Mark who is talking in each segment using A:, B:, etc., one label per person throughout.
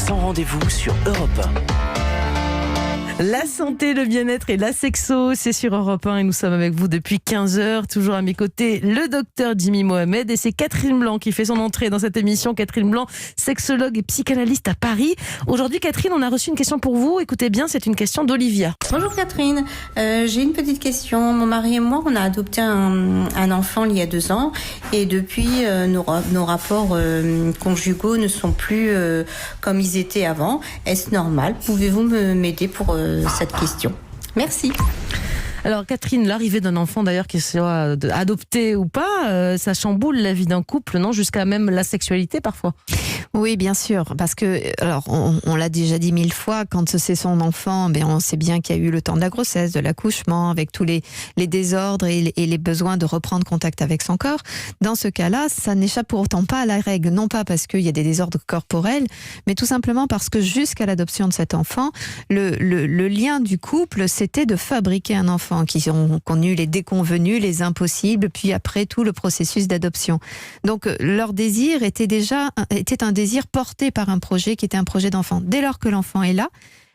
A: sans rendez-vous sur Europe 1.
B: La santé, le bien-être et la sexo, c'est sur Europe 1 et nous sommes avec vous depuis 15h. Toujours à mes côtés, le docteur Jimmy Mohamed et c'est Catherine Blanc qui fait son entrée dans cette émission. Catherine Blanc, sexologue et psychanalyste à Paris. Aujourd'hui, Catherine, on a reçu une question pour vous. Écoutez bien, c'est une question d'Olivia.
C: Bonjour Catherine, j'ai une petite question. Mon mari et moi, on a adopté un enfant il y a 2 ans et depuis, nos rapports conjugaux ne sont plus comme ils étaient avant. Est-ce normal? Pouvez-vous m'aider pour cette question? Merci.
B: Alors Catherine, l'arrivée d'un enfant d'ailleurs, qu'il soit adopté ou pas, ça chamboule la vie d'un couple, non? Jusqu'à même la sexualité parfois.
D: Oui, bien sûr, parce que, alors, on l'a déjà dit 1000 fois, quand c'est son enfant, on sait bien qu'il y a eu le temps de la grossesse, de l'accouchement, avec tous les désordres et les besoins de reprendre contact avec son corps. Dans ce cas-là, ça n'échappe pour autant pas à la règle, non pas parce qu'il y a des désordres corporels, mais tout simplement parce que jusqu'à l'adoption de cet enfant, le lien du couple, c'était de fabriquer un enfant, qui ont connu les déconvenus, les impossibles, puis après tout le processus d'adoption. Donc, leur désir était un désir porté par un projet qui était un projet d'enfant. Dès lors que l'enfant est là,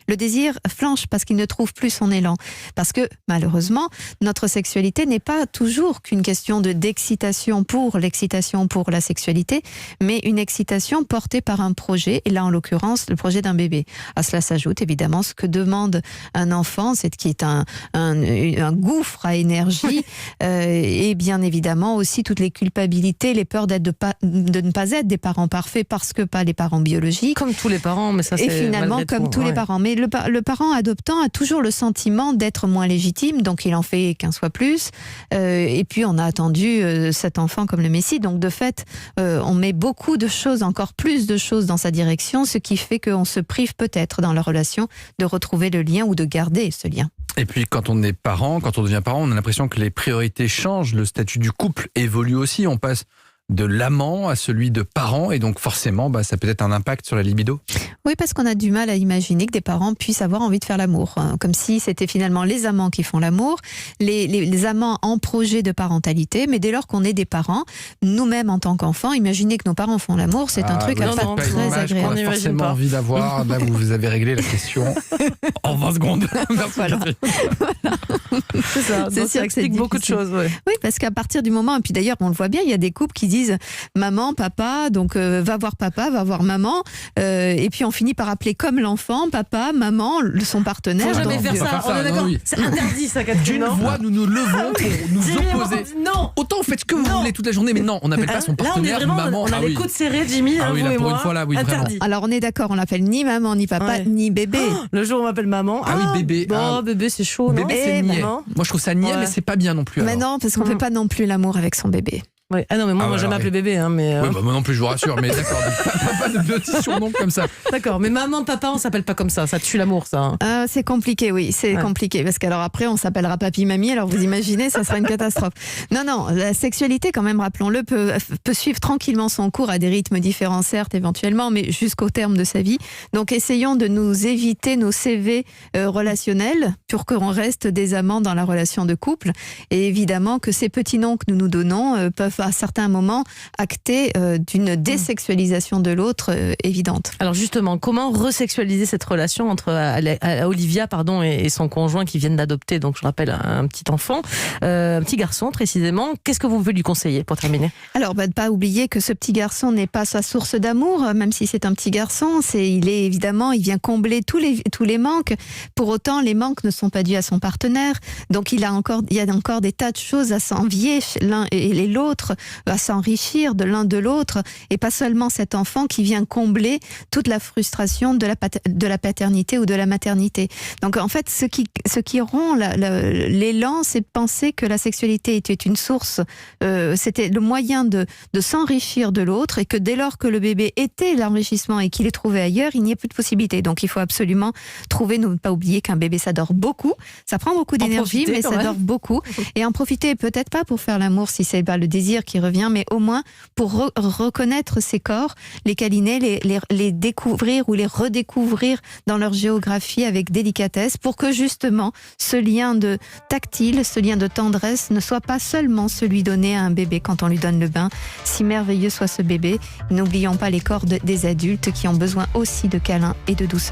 D: le désir flanche parce qu'il ne trouve plus son élan. Parce que, malheureusement, notre sexualité n'est pas toujours qu'une question d'excitation pour l'excitation pour la sexualité, mais une excitation portée par un projet, et là, en l'occurrence, le projet d'un bébé. À cela s'ajoute, évidemment, ce que demande un enfant, qui est un gouffre à énergie, et bien évidemment aussi toutes les culpabilités, les peurs de ne pas être des parents parfaits parce que pas les parents biologiques.
B: Comme tous les parents, mais ça c'est...
D: Et finalement, comme tous les parents. Mais le parent adoptant a toujours le sentiment d'être moins légitime, donc il en fait 15 fois plus. Et puis on a attendu cet enfant comme le Messie. Donc de fait, on met beaucoup de choses, encore plus de choses dans sa direction, ce qui fait qu'on se prive peut-être dans la relation de retrouver le lien ou de garder ce lien.
E: Et puis quand on est parent, quand on devient parent, on a l'impression que les priorités changent, le statut du couple évolue aussi, on passe de l'amant à celui de parent, et donc forcément ça peut être un impact sur la libido.
D: Oui, parce qu'on a du mal à imaginer que des parents puissent avoir envie de faire l'amour, comme si c'était finalement les amants qui font l'amour, les amants en projet de parentalité, mais dès lors qu'on est des parents, nous-mêmes en tant qu'enfants, imaginer que nos parents font l'amour, c'est un truc
B: pas
D: très agréable.
E: On a forcément envie d'avoir, là vous avez réglé la question en 20 secondes.
D: Voilà.
B: C'est ça, ça explique beaucoup de choses. Ouais.
D: Oui, parce qu'à partir du moment, et puis d'ailleurs on le voit bien, il y a des couples qui disent maman, papa, donc va voir papa, va voir maman, et puis on finit par appeler comme l'enfant, papa, maman, son partenaire.
B: Faut jamais faire ça, on est d'accord. Oui. C'est interdit ça, Catherine.
E: D'une voix, nous nous levons pour nous opposer.
B: Non.
E: Autant vous faites ce que vous voulez toute la journée, mais non, on n'appelle pas son partenaire
B: là, on est vraiment,
E: maman.
B: On a les coudes serrés, Jimmy,
E: ah oui,
B: vous
E: là,
B: et
E: pour
B: moi.
E: une fois, là, oui,
B: interdit.
E: vraiment.
D: Alors on est d'accord, on l'appelle ni maman, ni papa, ni bébé.
B: Le jour où on m'appelle maman.
E: Ah oui, bébé.
B: Bon, bébé, c'est chaud, non?
E: Bébé, c'est niais. Moi, je trouve ça niais, mais c'est pas bien non plus.
D: Mais non, parce qu'on fait pas non plus l'amour avec son bébé.
B: Ouais. Ah non, mais moi, j'aime appeler bébé. Mais
E: Oui, moi non plus, je vous rassure, mais d'accord, pas de petits surnoms comme ça.
B: D'accord, mais maman, papa, on s'appelle pas comme ça tue l'amour, ça.
D: C'est compliqué, oui, c'est compliqué, parce qu'alors après, on s'appellera papi, mamie, alors vous imaginez, ça sera une catastrophe. Non, la sexualité, quand même, rappelons-le, peut suivre tranquillement son cours à des rythmes différents, certes, éventuellement, mais jusqu'au terme de sa vie. Donc, essayons de nous éviter nos CV relationnels pour qu'on reste des amants dans la relation de couple. Et évidemment que ces petits noms que nous nous donnons peuvent à certains moments acter d'une désexualisation de l'autre évidente.
B: Alors justement, comment resexualiser cette relation entre Olivia et son conjoint qui viennent d'adopter, donc je rappelle, un petit enfant, un petit garçon précisément. Qu'est-ce que vous pouvez lui conseiller pour terminer?
D: Alors, ne pas oublier que ce petit garçon n'est pas sa source d'amour, même si c'est un petit garçon. Il vient combler tous les manques. Pour autant, les manques ne sont pas dus à son partenaire. Donc, il y a encore des tas de choses à s'envier l'un et l'autre, à s'enrichir de l'un de l'autre, et pas seulement cet enfant qui vient combler toute la frustration de la paternité ou de la maternité. Donc en fait, ce qui rompt l'élan, c'est de penser que la sexualité était une source, c'était le moyen de s'enrichir de l'autre, et que dès lors que le bébé était l'enrichissement et qu'il est trouvé ailleurs, il n'y a plus de possibilité. Donc il faut absolument ne pas oublier qu'un bébé, ça dort beaucoup, ça prend beaucoup d'énergie, mais ça dort beaucoup, et en profiter peut-être pas pour faire l'amour si c'est pas le désir plaisir qui revient, mais au moins pour reconnaître ces corps, les câliner, les découvrir ou les redécouvrir dans leur géographie avec délicatesse, pour que justement ce lien de tactile, ce lien de tendresse ne soit pas seulement celui donné à un bébé quand on lui donne le bain. Si merveilleux soit ce bébé, n'oublions pas les corps des adultes qui ont besoin aussi de câlins et de douceur.